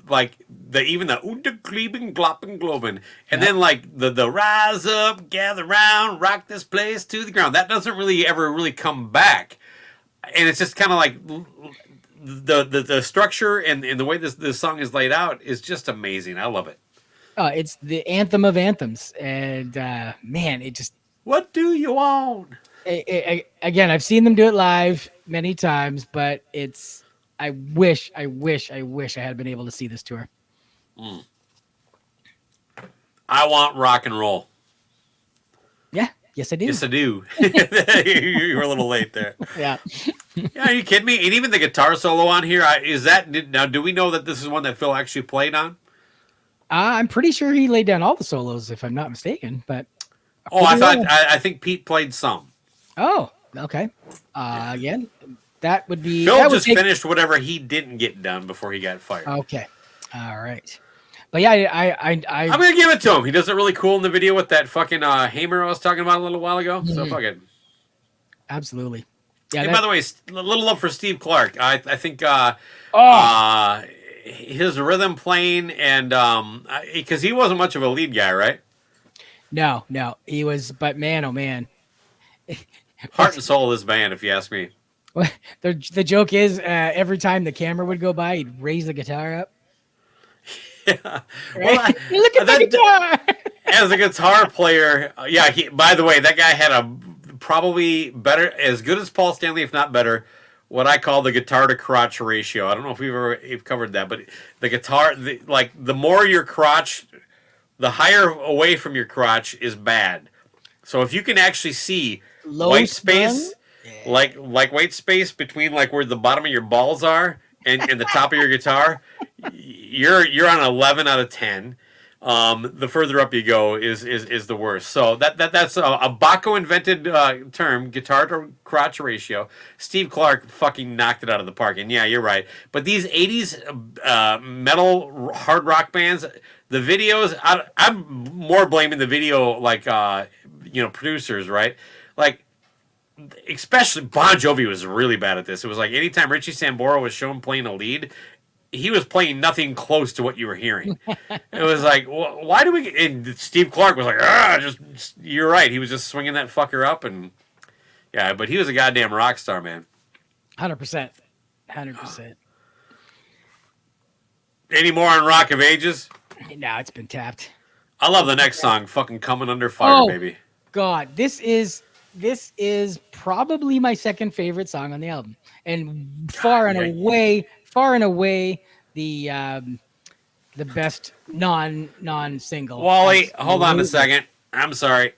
like even the Untergleben, Gloppen, Globen, and then like the rise up, gather round, rock this place to the ground. That doesn't really ever really come back, and it's just kind of like the structure and the way this song is laid out is just amazing. I love it. It's the anthem of anthems, and man, it just. What do you want? Again, I've seen them do it live many times, but it's I wish I had been able to see this tour. I want rock and roll. Yeah, yes I do. Yes, I do. You were a little late there. Yeah. Yeah, are you kidding me? And even the guitar solo on here, now? Do we know that this is one that Phil actually played on? I'm pretty sure he laid down all the solos, if I'm not mistaken. But I think Pete played some. Oh, okay. Again, that would be. Phil just finished whatever he didn't get done before he got fired. Okay, all right. But yeah, I'm gonna give it to him. He does it really cool in the video with that fucking hammer I was talking about a little while ago. So fuck it. Absolutely. Yeah. Hey, by the way, a little love for Steve Clark. I think his rhythm playing and because he wasn't much of a lead guy, right? No, he was. But man, oh man, heart and soul of this band, if you ask me. The joke is every time the camera would go by, he'd raise the guitar up. Yeah. Right? Well, look at the guitar. As a guitar player, by the way, that guy had a probably better, as good as Paul Stanley, if not better, what I call the guitar to crotch ratio. I don't know if we've covered that, but the guitar, the more your crotch, the higher away from your crotch is bad. So if you can actually see white space, like white space between like where the bottom of your balls are and the top of your guitar, you're on 11 out of 10. The further up you go is the worst. So that's a Baco invented term, guitar to crotch ratio. Steve Clark fucking knocked it out of the park. And yeah, you're right. But these 80s metal hard rock bands, the videos, I'm more blaming the video producers, right? Like, especially Bon Jovi was really bad at this. It was like anytime Richie Sambora was shown playing a lead, he was playing nothing close to what you were hearing. It was like, why do we? And Steve Clark was like, you're right. He was just swinging that fucker up, and yeah, but he was a goddamn rock star, man. 100%. Any more on Rock of Ages? No, it's been tapped. I love the next song, fucking Coming Under Fire, baby. God, this is probably my second favorite song on the album, and far and away the best non-single. Wally, hold on a second. I'm sorry.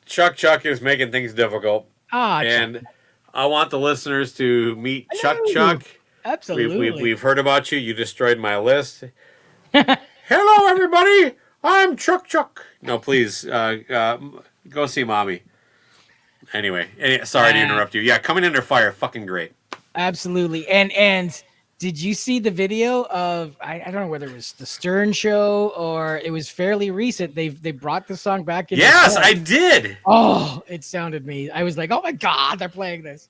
Chuck is making things difficult. And Chuck. I want the listeners to meet Chuck. Absolutely. We've heard about you. You destroyed my list. Hello, everybody. I'm Chuck. No, please go see Mommy. Anyway, sorry to interrupt you. Yeah, Coming Under Fire, fucking great. Absolutely. And did you see the video of I don't know whether it was the Stern Show or it was fairly recent. They brought the song back in. Yes, I did. Oh, it sounded me. I was like, oh my God, they're playing this.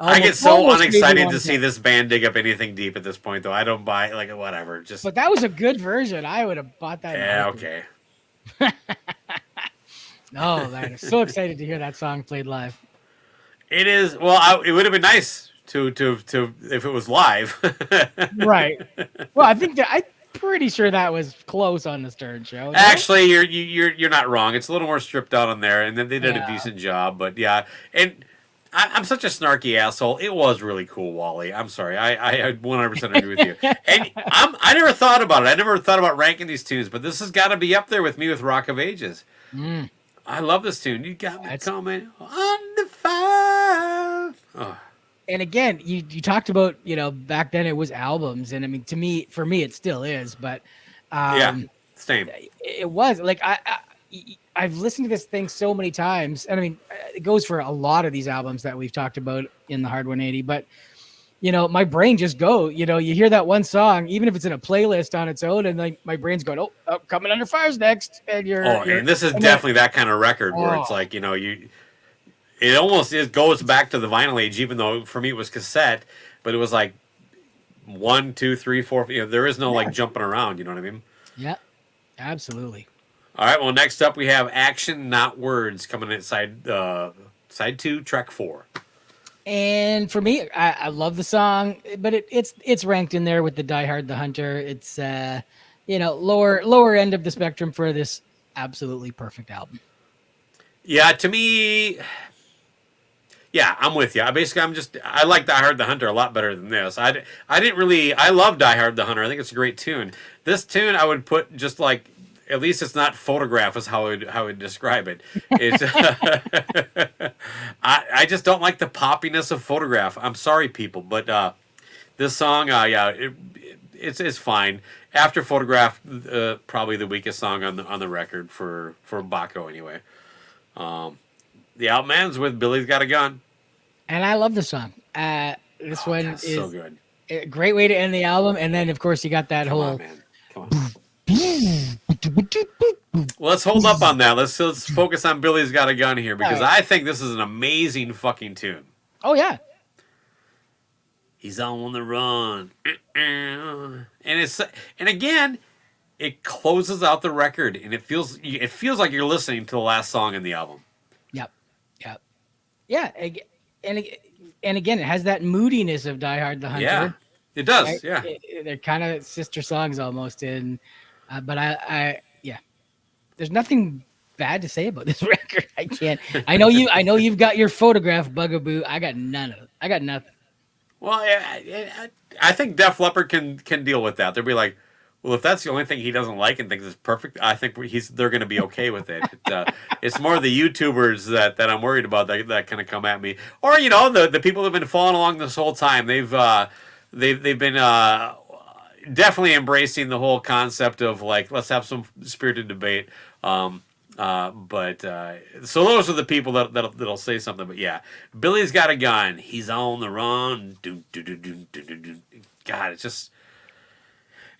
I get so unexcited to see this band dig up anything deep at this point, though. I don't buy whatever. But that was a good version. I would have bought that. Yeah, okay. No, man, I'm so excited to hear that song played live. It is. Well, it would have been nice to if it was live. Right. Well, I'm pretty sure that was close on the Stern Show. Actually, you're not wrong. It's a little more stripped out on there, and then they did a decent job. But yeah, and I'm such a snarky asshole. It was really cool, Wally. I'm sorry. I 100% agree with you. And I never thought about it. I never thought about ranking these tunes, but this has got to be up there with me with Rock of Ages. I love this tune. You got me coming under fire. Oh. And again, you talked about, back then it was albums. And I mean, for me, it still is. But same. It was like I've listened to this thing so many times, and I mean, it goes for a lot of these albums that we've talked about in the Hard 180. But my brain just you hear that one song, even if it's in a playlist on its own, and like my brain's going, oh, Coming Under Fire's next, and and this is definitely that kind of record where it's like it almost goes back to the vinyl age, even though for me it was cassette, but it was like 1, 2, 3, 4. There is no like jumping around. You know what I mean? Yeah, absolutely. All right. Well, next up we have Action Not Words coming in side 2, track 4. And for me, I love the song, but it's ranked in there with the Die Hard, the Hunter. It's lower end of the spectrum for this absolutely perfect album. Yeah, to me, Yeah, I'm with you. I like Die Hard the Hunter a lot better than this. I didn't really, I love Die Hard the Hunter. I think it's a great tune. This tune I would put just like, at least it's not Photograph is how I would describe it. It's, I just don't like the poppiness of Photograph. I'm sorry, people, but this song, it's fine. After Photograph, probably the weakest song on the record for Baco anyway. The album ends with Billy's Got a Gun. And I love the song. This one God, is so good. a great way to end the album. And then, of course, you got that Come whole. on, man. Come on. Well, let's hold up on that. Let's focus on Billy's Got a Gun here because I think this is an amazing fucking tune. Oh, yeah. He's on the run. And again, it closes out the record and it feels like you're listening to the last song in the album. Yep. Yeah. And again, it has that moodiness of Die Hard the Hunter. Yeah, it does. Right? Yeah. They're kind of sister songs almost. But there's nothing bad to say about this record. I can't. I know you've got your Photograph bugaboo. I got none of it. I got nothing. Well, I think Def Leppard can deal with that. They'll be like, well, if that's the only thing he doesn't like and thinks is perfect, I think they're going to be okay with it. It's more the YouTubers that I'm worried about that kind of come at me, or the people that have been following along this whole time. They've been definitely embracing the whole concept of like let's have some spirited debate. So those are the people that'll say something. But yeah, Billy's Got a Gun. He's on the run. God, it's just.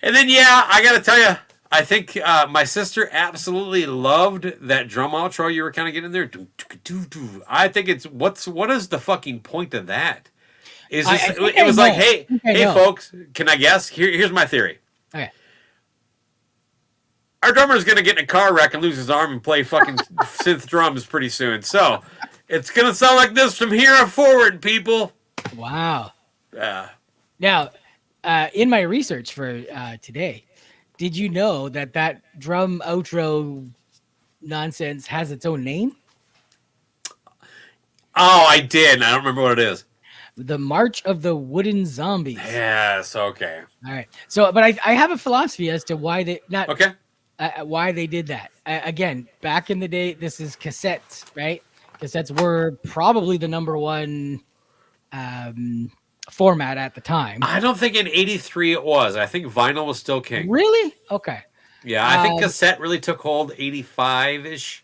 And then I gotta tell you, I think my sister absolutely loved that drum outro you were kind of getting there. I think it's what is the fucking point of that? It was like, hey folks, can I guess? Here's my theory. Okay. Our drummer's gonna get in a car wreck and lose his arm and play fucking synth drums pretty soon. So it's gonna sound like this from here on forward, people. Wow. Now, in my research for today, did you know that drum outro nonsense has its own name? Oh, I did. I don't remember what it is. The March of the Wooden Zombies. Yes. Okay. All right. So, but I have a philosophy as to why they Okay. Why they did that. Again, back in the day, this is cassettes, right? Cassettes were probably the number one format at the time. I don't think in '83 it was. I think vinyl was still king. Really? Okay. Yeah, I think cassette really took hold '85-ish.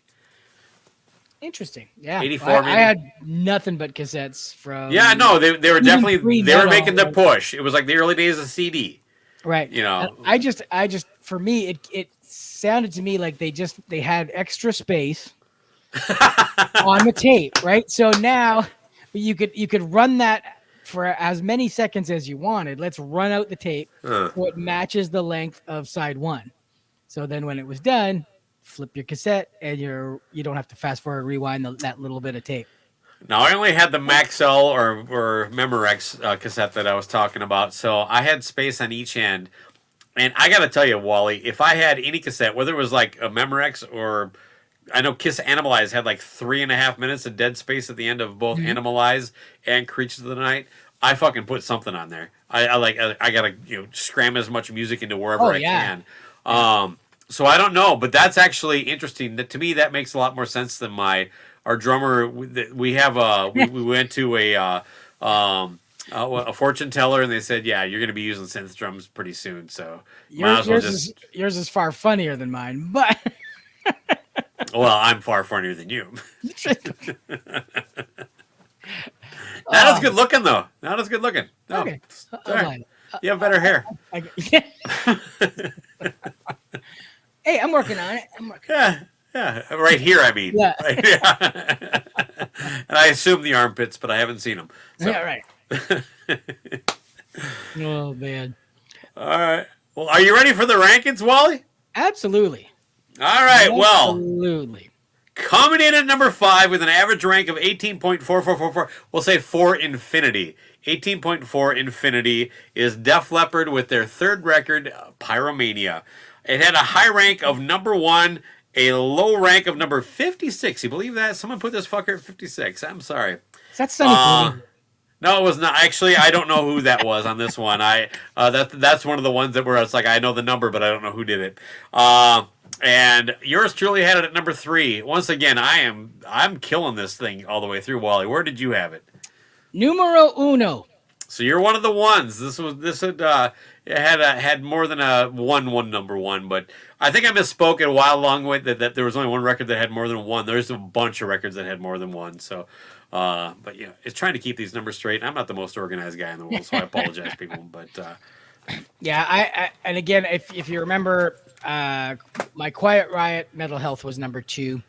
Interesting. Yeah. 84 maybe. I had nothing but cassettes from. Yeah, no, they were definitely they were making the metal. push. It was like the early days of CD. Right. I just for me it sounded to me like they had extra space on the tape, right? So now you could run that for as many seconds as you wanted. Let's run out the tape so it matches the length of side one. So then when it was done, flip your cassette and you don't have to fast forward, rewind that little bit of tape. Now I only had the Maxell or Memorex cassette that I was talking about, so I had space on each end. And I got to tell you, Wally, if I had any cassette, whether it was like a Memorex or I know Kiss Animalize had like 3.5 minutes of dead space at the end of both Animalize and Creatures of the Night, I fucking put something on there. I gotta scram as much music into wherever I can. So I don't know, but that's actually interesting. To me, that makes a lot more sense than our drummer. We went to a fortune teller, and they said, "Yeah, you're going to be using synth drums pretty soon." So yours is far funnier than mine, but well, I'm far funnier than you. Not as good looking though. Not as good looking. No. Okay. Right. You have better hair. Hey, I'm working on it. Yeah. Right here, I mean. Yeah. And I assume the armpits, but I haven't seen them. So. Yeah, right. Oh, man. All right. Well, are you ready for the rankings, Wally? Absolutely. All right. Absolutely. Coming in at number 5 with an average rank of 18.4444. We'll say 4 infinity. 18.4 infinity is Def Leppard with their third record, Pyromania. It had a high rank of number 1, a low rank of number 56. You believe that? Someone put this fucker at 56. I'm sorry. Is that Sonny Boy? No, it was not. Actually, I don't know who that was on this one. That's one of the ones that where it's like I know the number, but I don't know who did it. And yours truly had it at number 3. Once again, I'm killing this thing all the way through. Wally, where did you have it? Numero uno. So you're one of the ones. This had more than a one number one, but I think I misspoke a while along with that there was only one record that had more than one. There's a bunch of records that had more than one. So, but it's trying to keep these numbers straight. I'm not the most organized guy in the world, so I apologize, people. But yeah, I and again, if you remember, my Quiet Riot Mental Health was number 2.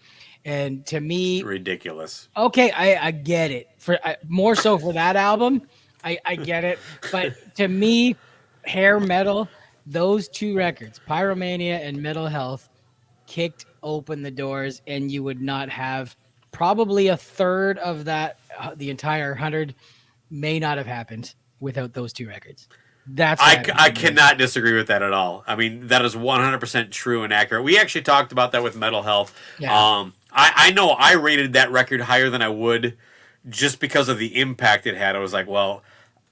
And to me, ridiculous. Okay, I get it. For more so for that album, I get it. But to me, hair metal, those 2 records, Pyromania and Mental Health, kicked open the doors, and you would not have probably a third of that. The entire 100 may not have happened without those 2 records. That's I cannot disagree with that at all. I mean, that is 100% true and accurate. We actually talked about that with Mental Health. Yeah. I know I rated that record higher than I would just because of the impact it had. I was like, well,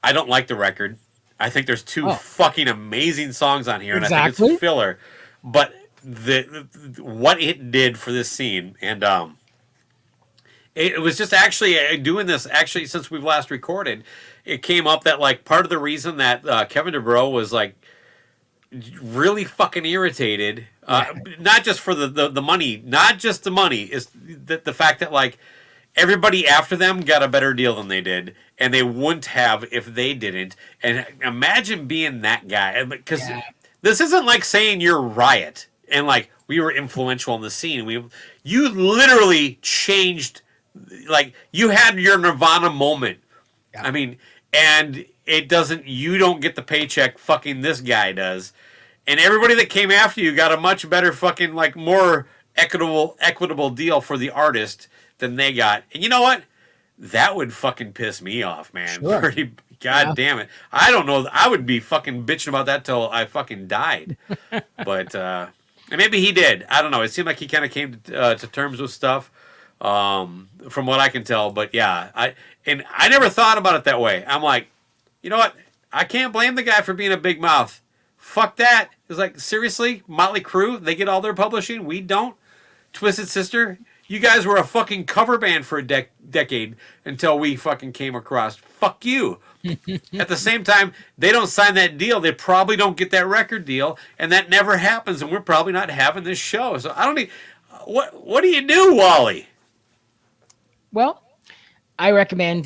I don't like the record. I think there's 2 fucking amazing songs on here, and I think it's filler. But what it did for this scene, and it was just actually doing this, actually, since we've last recorded, it came up that, like, part of the reason that Kevin DuBrow was, like, really fucking irritated, not just for the money, not just the money, is the fact that, like, everybody after them got a better deal than they did, and they wouldn't have if they didn't. And imagine being that guy, because this isn't like saying you're Riot and like we were influential in the scene. You literally changed, like you had your Nirvana moment. I mean, and you don't get the paycheck, fucking this guy does. And everybody that came after you got a much better fucking, like, more equitable deal for the artist than they got. And you know what? That would fucking piss me off, man. Sure. God damn it. I don't know. I would be fucking bitching about that till I fucking died. But, and maybe he did. I don't know. It seemed like he kind of came to terms with stuff, from what I can tell. But yeah, I never thought about it that way. I'm like, you know what? I can't blame the guy for being a big mouth. Fuck that. It's like, seriously? Motley Crue, they get all their publishing? We don't? Twisted Sister, you guys were a fucking cover band for a decade until we fucking came across. Fuck you. At the same time, they don't sign that deal. They probably don't get that record deal, and that never happens, and we're probably not having this show. So I don't need... What do you do, Wally? Well, I recommend,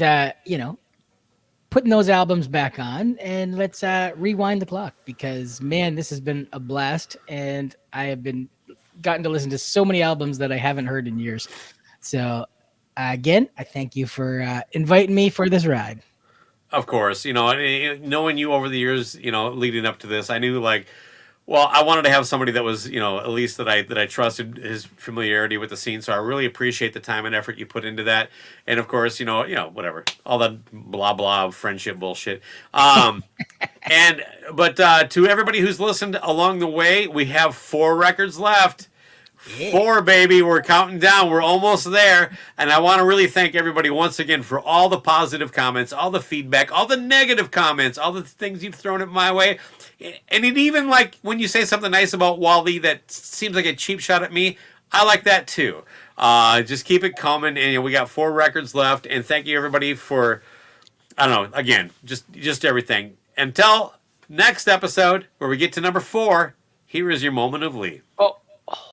putting those albums back on, and let's rewind the clock, because man, this has been a blast, and I have gotten to listen to so many albums that I haven't heard in years. So again, I thank you for inviting me for this ride. Of course, knowing you over the years, leading up to this, I knew, like, well, I wanted to have somebody that was, at least that I trusted his familiarity with the scene. So I really appreciate the time and effort you put into that. And of course, whatever, all that blah blah friendship bullshit. But to everybody who's listened along the way, we have 4 records left. 4, baby. We're counting down. We're almost there. And I want to really thank everybody once again for all the positive comments, all the feedback, all the negative comments, all the things you've thrown at my way. And it even, like, when you say something nice about Wally that seems like a cheap shot at me, I like that too. Just keep it coming. And we got 4 records left. And thank you, everybody, for, I don't know, again, just everything. Until next episode, where we get to number 4, here is your moment of leave. Oh,